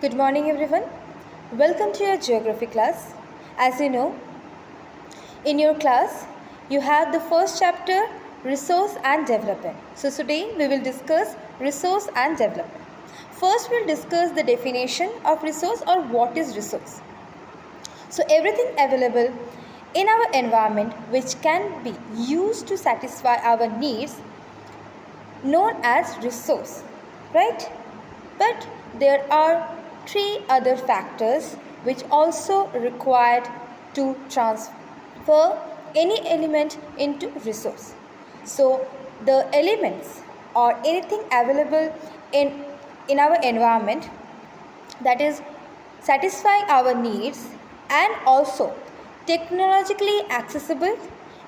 Good morning, everyone. Welcome to your geography class. As you know, in your class, you have the first chapter, Resource and Development. So, today we will discuss resource and development. First, we'll discuss the definition of resource or what is resource. So, everything available in our environment which can be used to satisfy our needs known as resource, right? But there are three other factors which also required to transfer any element into resource. So the elements or anything available in our environment that is satisfying our needs and also technologically accessible,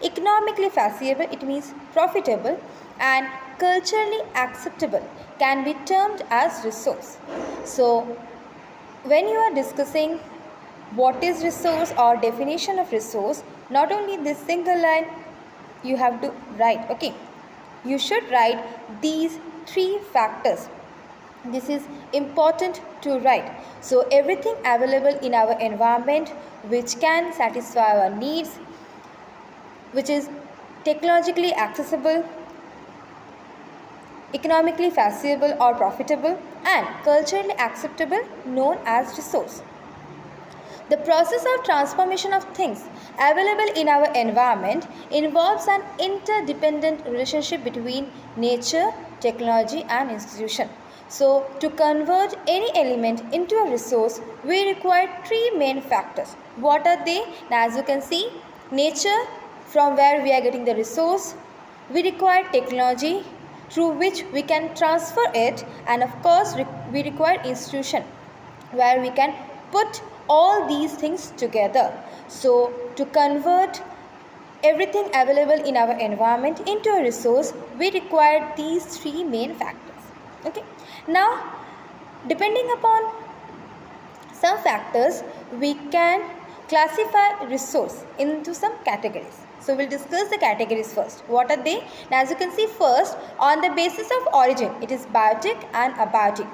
economically feasible, it means profitable, and culturally acceptable can be termed as resource. So when you are discussing what is resource or definition of resource, not only this single line you have to write, okay, you should write these three factors. This is important to write. So everything available in our environment which can satisfy our needs, which is technologically accessible, economically feasible or profitable, and culturally acceptable, known as resource. The process of transformation of things available in our environment involves an interdependent relationship between nature, technology, and institution. So, to convert any element into a resource, we require three main factors. What are they? Now, as you can see, nature, from where we are getting the resource. We require technology, through which we can transfer it, and of course, we require institution, where we can put all these things together. So, to convert everything available in our environment into a resource, we require these three main factors. Okay. Now, depending upon some factors, we can classify resource into some categories. So, we'll discuss the categories first. What are they? Now, as you can see, first, on the basis of origin, it is biotic and abiotic.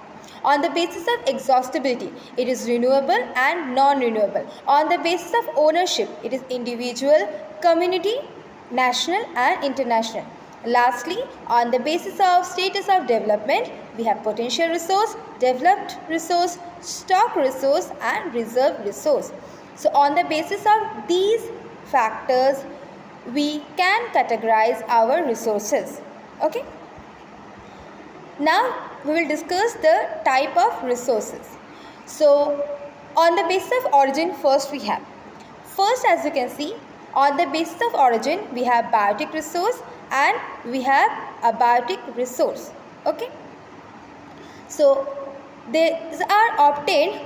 On the basis of exhaustibility, it is renewable and non-renewable. On the basis of ownership, it is individual, community, national and international. Lastly, on the basis of status of development, we have potential resource, developed resource, stock resource and reserve resource. So, on the basis of these factors, we can categorize our resources. Okay. Now, we will discuss the type of resources. So, on the basis of origin, first we have. First, as you can see, on the basis of origin, we have biotic resource and we have abiotic resource. Okay. So, these are obtained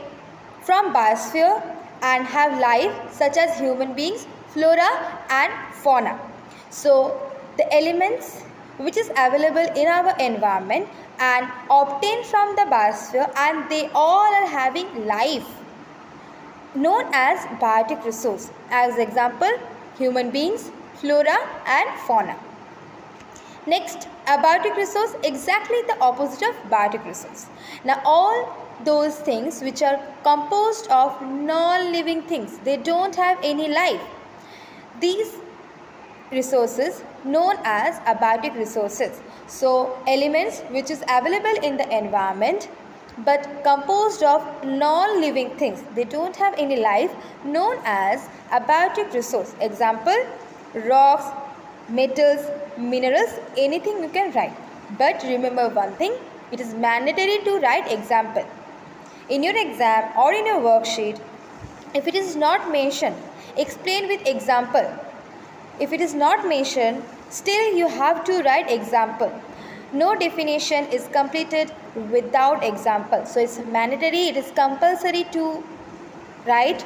from biosphere and have life such as human beings, flora and fauna. So, the elements which is available in our environment and obtained from the biosphere and they all are having life, known as biotic resource. As example, human beings, flora and fauna. Next, abiotic resource, exactly the opposite of biotic resource. Now, all those things which are composed of non-living things, they don't have any life. These resources known as abiotic resources. So, elements which is available in the environment but composed of non-living things, they don't have any life, known as abiotic resource. Example, rocks, metals, minerals, anything you can write. But remember one thing, it is mandatory to write example. In your exam or in your worksheet, if it is not mentioned, explain with example. If it is not mentioned, still you have to write example. No definition is completed without example. So, it's mandatory, it is compulsory to write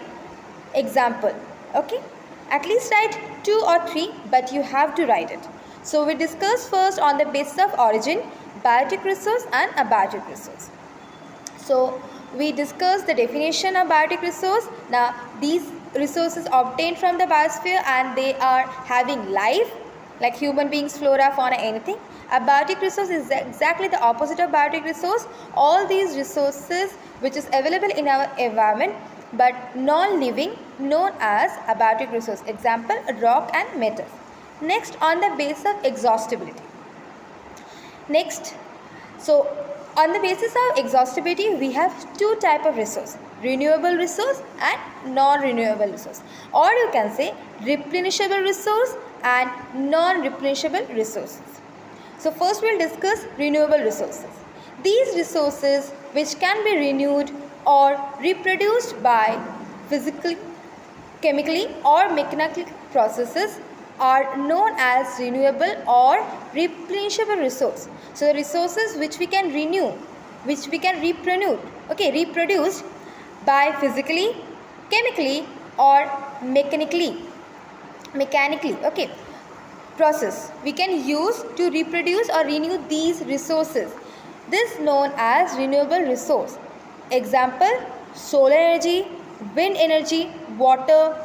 example. Okay. At least write 2 or 3, but you have to write it. So, we discuss first on the basis of origin, biotic resource and abiotic resource. So, we discussed the definition of biotic resource. Now, these resources obtained from the biosphere and they are having life like human beings, flora, fauna, anything. Abiotic resource is exactly the opposite of biotic resource. All these resources which is available in our environment but non-living known as abiotic resource. Example, rock and metals. Next, on the basis of exhaustibility. Next, so on the basis of exhaustibility, we have two type of resource: renewable resource and non-renewable resource, or you can say replenishable resource and non-replenishable resources. So first we'll discuss renewable resources. These resources which can be renewed or reproduced by physically, chemically or mechanical processes are known as renewable or replenishable resource. So the resources which we can renew, which we can reproduce by physically, chemically or mechanically process, we can use to reproduce or renew these resources. This known as renewable resource. Example, solar energy, wind energy, water,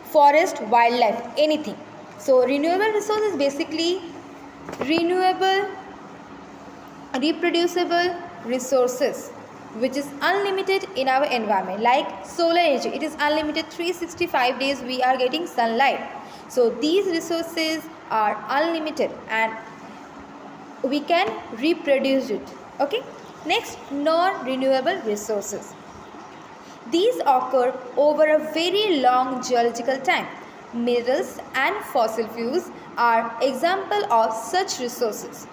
forest, wildlife, anything. So renewable resource is basically renewable, reproducible resources which is unlimited in our environment. Like solar energy, it is unlimited, 365 days we are getting sunlight. So these resources are unlimited and we can reproduce it. Okay. Next, non-renewable resources. These occur over a very long geological time. Minerals and fossil fuels are example of such resources.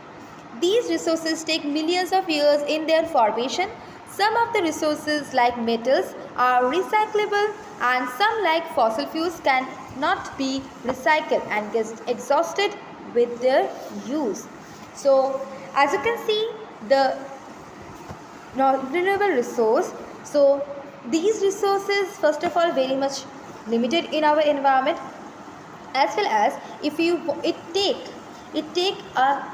These resources take millions of years in their formation. Some of the resources like metals are recyclable and some like fossil fuels cannot be recycled and get exhausted with their use. So as you can see, the non-renewable resource, so these resources first of all very much limited in our environment, as well as if you it take a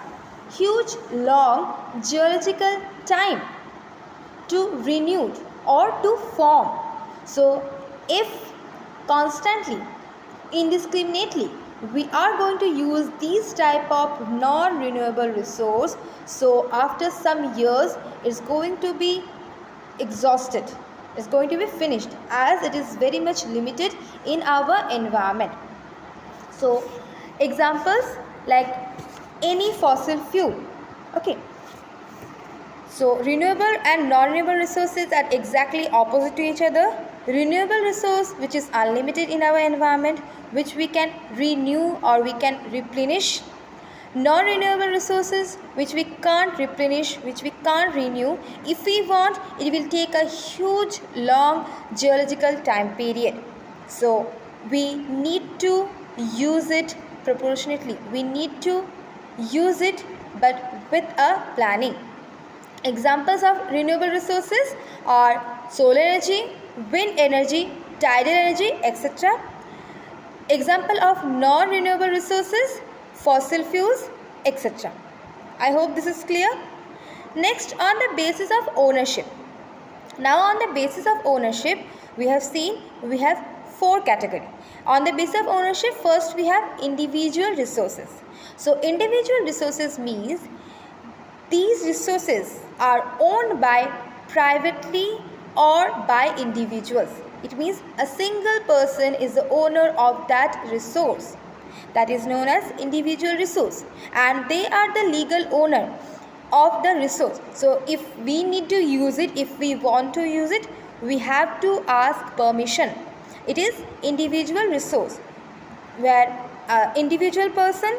huge long geological time to renew or to form. So if constantly, indiscriminately we are going to use these type of non-renewable resource, so after some years it's going to be exhausted, it's going to be finished, as it is very much limited in our environment. So examples like any fossil fuel. Okay, so renewable and non-renewable resources are exactly opposite to each other. Renewable resource which is unlimited in our environment, which we can renew or we can replenish. Non-renewable resources which we can't replenish, which we can't renew. If we want, it will take a huge long geological time period. So we need to use it proportionately. We need to use it but with a planning. Examples of renewable resources are solar energy, wind energy, tidal energy, etc. Example of non-renewable resources, fossil fuels, etc. I hope this is clear. Next, on the basis of ownership. Now on the basis of ownership, we have seen we have four categories. On the basis of ownership, first we have individual resources. So individual resources means these resources are owned by privately or by individuals. It means a single person is the owner of that resource. That is known as individual resource, and they are the legal owner of the resource. So if we need to use it, if we want to use it, we have to ask permission. It is individual resource where individual person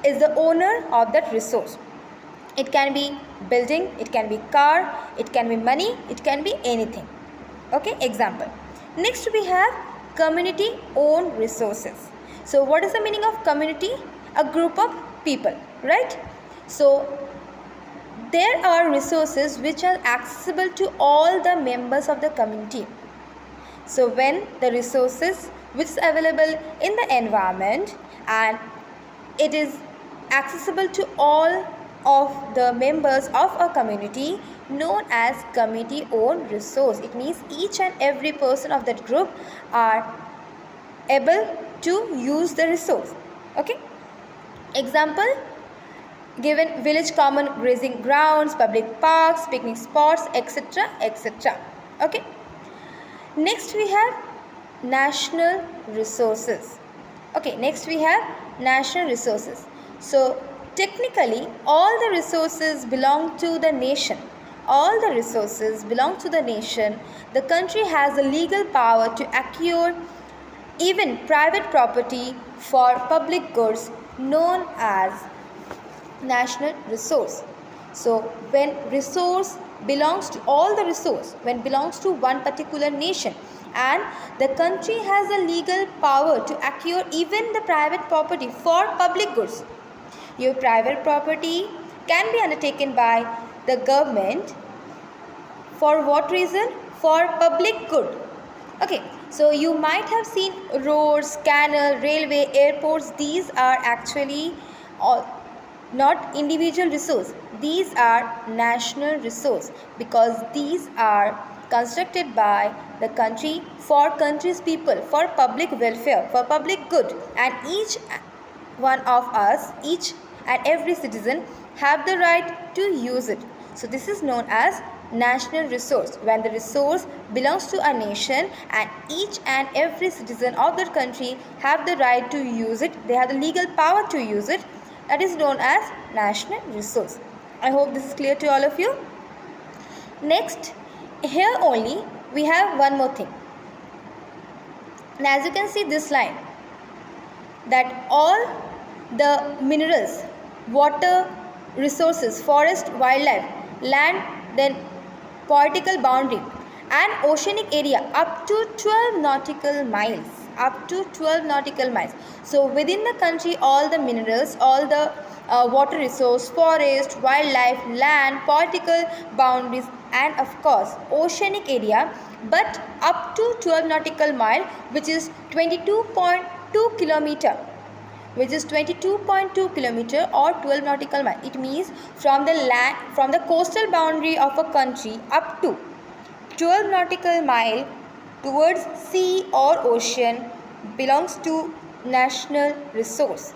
is the owner of that resource. It can be building, it can be car, it can be money, it can be anything. Okay, example. Next we have community owned resources. So what is the meaning of community? A group of people, right? So there are resources which are accessible to all the members of the community. So when the resources which is available in the environment and it is accessible to all of the members of a community, known as community owned resource. It means each and every person of that group are able to use the resource. Okay, example, given village common grazing grounds, public parks, picnic spots, etc., etc. Okay. Next we have national resources. Okay, next we have national resources. So technically all the resources belong to the nation. All the resources belong to the nation. The country has the legal power to acquire even private property for public goods known as national resource. So when resource belongs to all the resource, when belongs to one particular nation, and the country has a legal power to acquire even the private property for public goods. Your private property can be undertaken by the government for what reason? For public good. Okay, so you might have seen roads, canal, railway, airports. These are actually all not individual resource. These are national resource because these are constructed by the country for country's people, for public welfare, for public good, and each one of us, each and every citizen have the right to use it. So this is known as national resource. When the resource belongs to a nation and each and every citizen of that country have the right to use it, they have the legal power to use it, that is known as national resource. I hope this is clear to all of you. Next, here only we have one more thing. And as you can see this line, that all the minerals, water resources, forest, wildlife, land, then political boundary and oceanic area up to 12 nautical miles. Up to 12 nautical miles. So within the country, all the minerals, all the water resource, forest, wildlife, land, political boundaries, and of course oceanic area, but up to 12 nautical mile, which is 22.2 kilometer, which is 22.2 kilometer or 12 nautical mile. It means from the land, from the coastal boundary of a country up to 12 nautical mile towards sea or ocean belongs to national resource.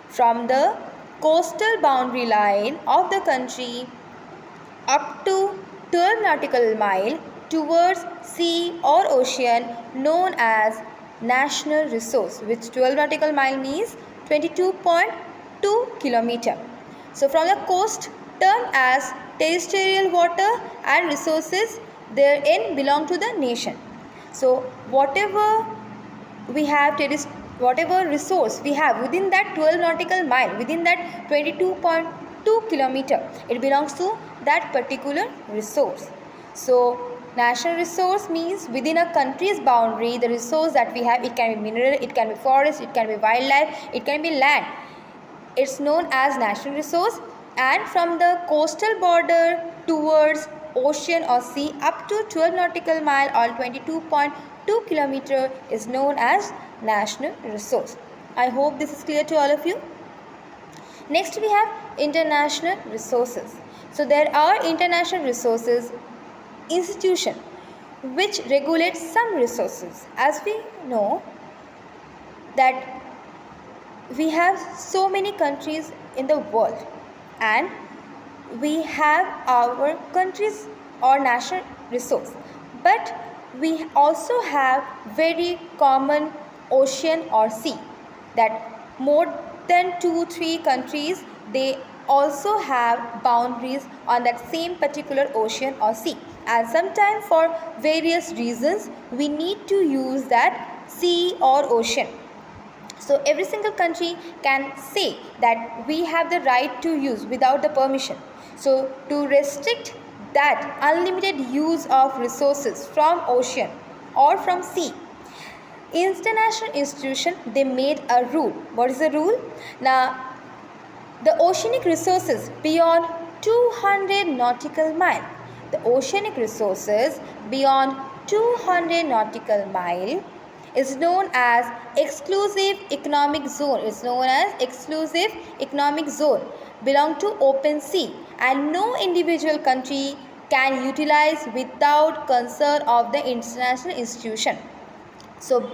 From the coastal boundary line of the country up to 12 nautical mile towards sea or ocean known as national resource, which 12 nautical mile means 22.2 kilometer. So from the coast term as terrestrial water and resources therein belong to the nation. So whatever we have, whatever resource we have within that 12 nautical mile, within that 22.2 kilometer, it belongs to that particular resource. So national resource means within a country's boundary, the resource that we have, it can be mineral, it can be forest, it can be wildlife, it can be land. It's known as national resource. And from the coastal border towards ocean or sea up to 12 nautical mile or 22.2 kilometer is known as national resource. I hope this is clear to all of you. Next we have international resources. So there are international resources institution which regulates some resources. As we know that we have so many countries in the world and we have our countries or national resource, but we also have very common ocean or sea, that more than 2-3 countries they also have boundaries on that same particular ocean or sea, and sometimes for various reasons we need to use that sea or ocean. So every single country can say that we have the right to use without the permission. So to restrict that unlimited use of resources from ocean or from sea, international institution they made a rule. What is the rule? Now the oceanic resources beyond 200 nautical mile, the oceanic resources beyond 200 nautical mile is known as exclusive economic zone. It's known as exclusive economic zone, belong to open sea, and no individual country can utilize without concern of the international institution. So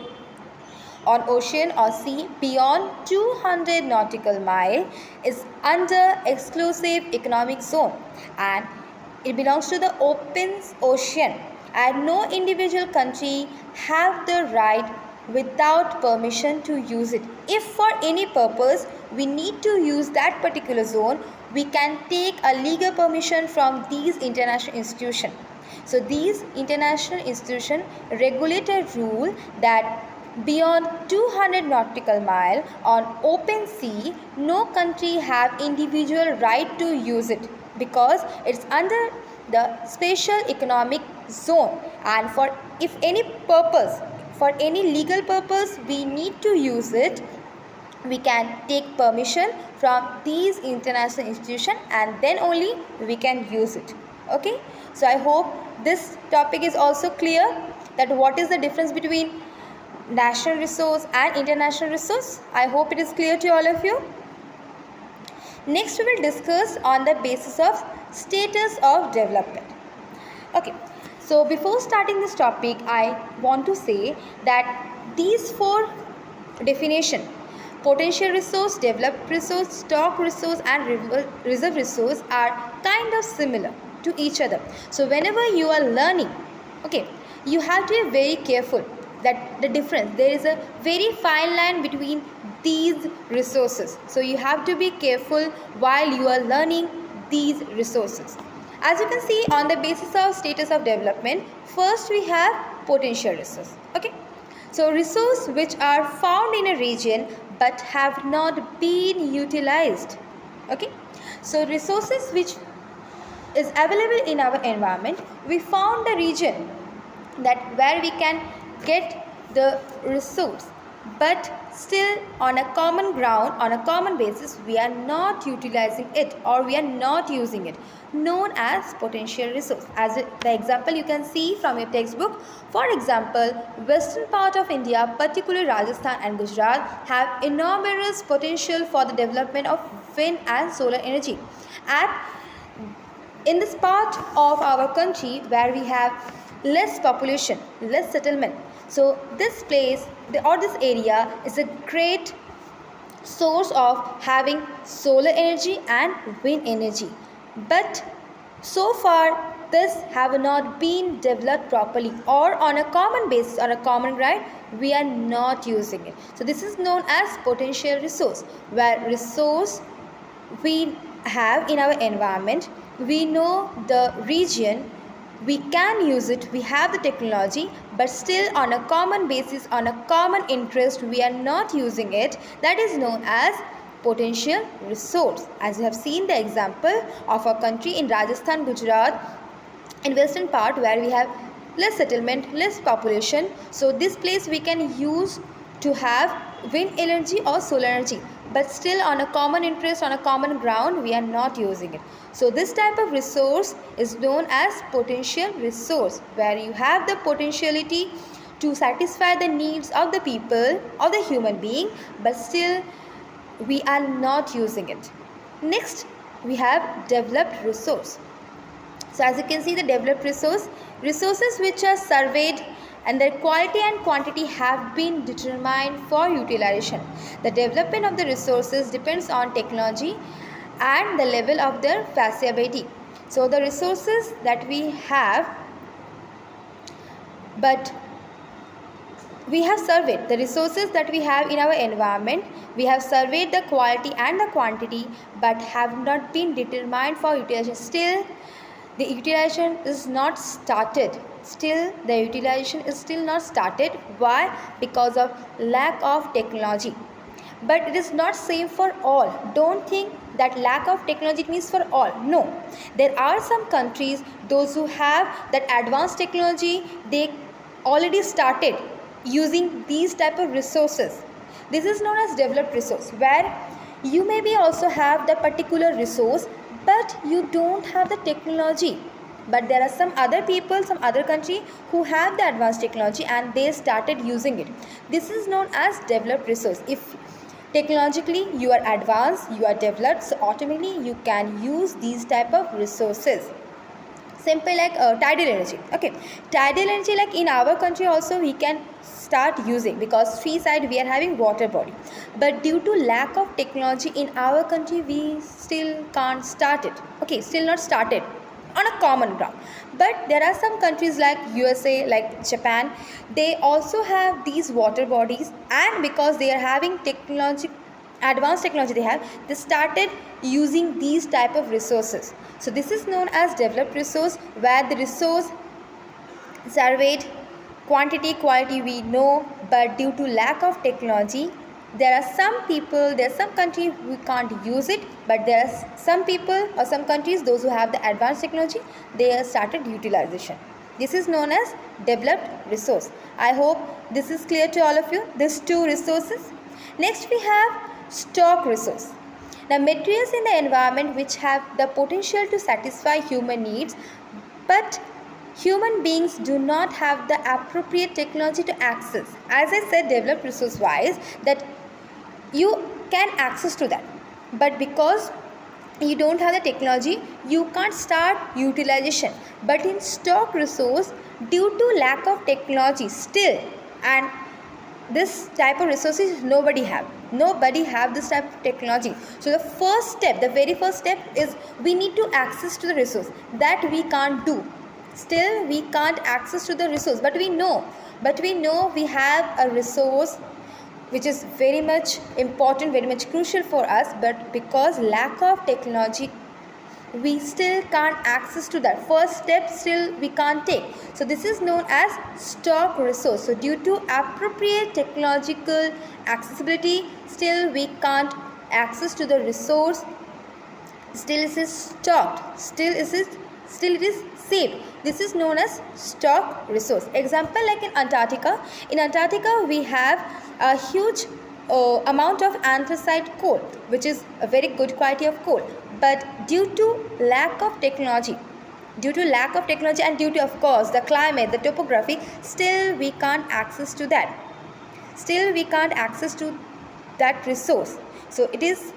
on ocean or sea beyond 200 nautical mile is under exclusive economic zone and it belongs to the open ocean and no individual country have the right without permission to use it. If for any purpose we need to use that particular zone, we can take a legal permission from these international institutions. So these international institutions regulate a rule that beyond 200 nautical mile on open sea, no country have individual right to use it because it's under the special economic zone, and for if any purpose, for any legal purpose we need to use it, we can take permission from these international institutions and then only we can use it. Okay, so I hope this topic is also clear, that what is the difference between national resource and international resource. I hope it is clear to all of you. Next we will discuss on the basis of status of development. Okay, so before starting this topic, I want to say that these four definition, potential resource, developed resource, stock resource and reserve resource, are kind of similar to each other. So whenever you are learning, okay, you have to be very careful that the difference, there is a very fine line between these resources. So you have to be careful while you are learning these resources. As you can see, on the basis of status of development, first we have potential resource. Okay, so resources which are found in a region but have not been utilized. Okay, so resources which is available in our environment, we found the region that where we can get the resource, but still on a common ground, on a common basis, we are not utilizing it or we are not using it, known as potential resource. As the example you can see from your textbook, for example, western part of India, particularly Rajasthan and Gujarat, have enormous potential for the development of wind and solar energy. And in this part of our country where we have less population, less settlement, so this place or this area is a great source of having solar energy and wind energy, but so far this have not been developed properly or on a common basis, on a common ground, we are not using it. So this is known as potential resource, where resource we have in our environment, we know the region, we can use it, we have the technology, but still on a common basis, on a common interest, we are not using it. That is known as potential resource. As you have seen the example of a country in Rajasthan, Gujarat, in western part where we have less settlement, less population, so this place we can use to have wind energy or solar energy, but still on a common interest, on a common ground, we are not using it. So this type of resource is known as potential resource, where you have the potentiality to satisfy the needs of the people, of the human being, but still we are not using it. Next we have developed resource. So as you can see, the developed resource, resources which are surveyed and their quality and quantity have been determined for utilization. The development of the resources depends on technology and the level of their feasibility. So the resources that we have, but we have surveyed the resources that we have in our environment, we have surveyed the quality and the quantity, but have not been determined for utilization. Still the utilization is not started. Still the utilization is still not started. Why? Because of lack of technology. But it is not same for all. Don't think that lack of technology means for all. No, there are some countries, those who have that advanced technology, they already started using these type of resources. This is known as developed resource, where you maybe also have the particular resource, but you don't have the technology, but there are some other people, some other country who have the advanced technology and they started using it. This is known as developed resource. If technologically you are advanced, you are developed, so automatically you can use these type of resources. simple like tidal energy. Okay, tidal energy, like in our country also we can start using, because seaside we are having water body, but due to lack of technology in our country we still can't start it. Okay, still not started on a common ground. But there are some countries like USA, like Japan, they also have these water bodies, and because they are having technology, advanced technology they started using these type of resources. So this is known as developed resource, where the resource surveyed quantity quality we know, but due to lack of technology, there are some people, there are some countries who can't use it, but there are some people or some countries, those who have the advanced technology, they have started utilization. This is known as developed resource. I hope this is clear to all of you, these two resources. Next we have stock resource. Now, materials in the environment which have the potential to satisfy human needs, but human beings do not have the appropriate technology to access. As I said, developed resource wise, that you can access to that, but because you don't have the technology, you can't start utilization. But in stock resource, due to lack of technology still, and this type of resources nobody have this type of technology. So the first step, the very first step is we need to access to the resource. That we can't do. Still we can't access to the resource, but we know we have a resource which is very much important, very much crucial for us, but because lack of technology we still can't access to that. First step still we can't take. So this is known as stock resource. So due to appropriate technological accessibility, still we can't access to the resource, still it is stocked, still it is saved. This is known as stock resource. Example, like in Antarctica we have a huge amount of anthracite coal, which is a very good quality of coal, but due to lack of technology and due to, of course, the climate, the topography, still we can't access to that, resource. So it is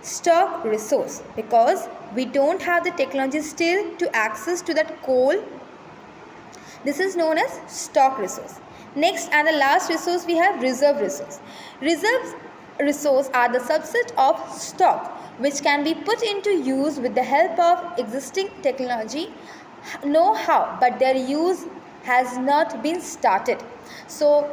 stock resource, because we don't have the technology still to access to that coal. This is known as stock resource. Next and the last resource, we have reserve resource. Reserve resource are the subset of stock which can be put into use with the help of existing technology know-how, but their use has not been started. So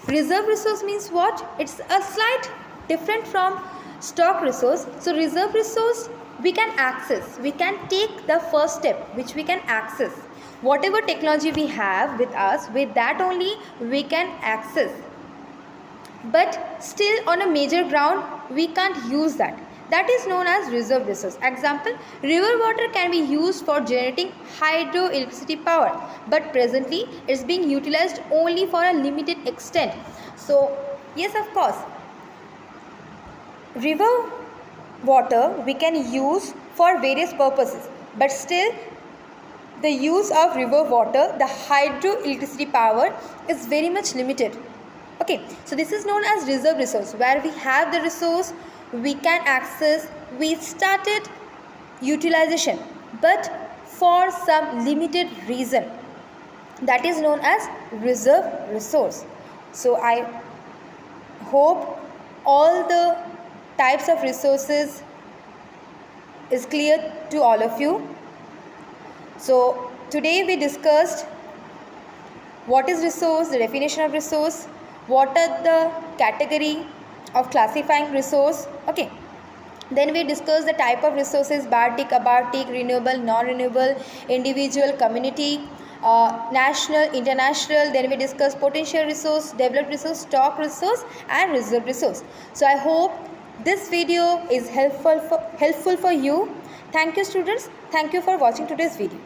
reserve resource means what? It's a slight different from stock resource. So reserve resource we can access, we can take the first step which we can access. Whatever technology we have with us, with that only we can access, but still on a major ground we can't use that. That is known as reserve resource. Example, river water can be used for generating hydroelectricity power, but presently it is being utilized only for a limited extent. So yes, of course, river water we can use for various purposes, but still the use of river water, the hydroelectricity power, is very much limited. Okay, so this is known as reserve resource, where we have the resource, we can access, we started utilization, but for some limited reason. That is known as reserve resource. So I hope all the types of resources is clear to all of you. So today we discussed what is resource, the definition of resource, what are the category of classifying resource. Okay. Then we discussed the type of resources: biotic, abartic, renewable, non-renewable, individual, community, national, international. Then we discussed potential resource, developed resource, stock resource, and reserve resource. So I hope this video is helpful for you. Thank you, students. Thank you for watching today's video.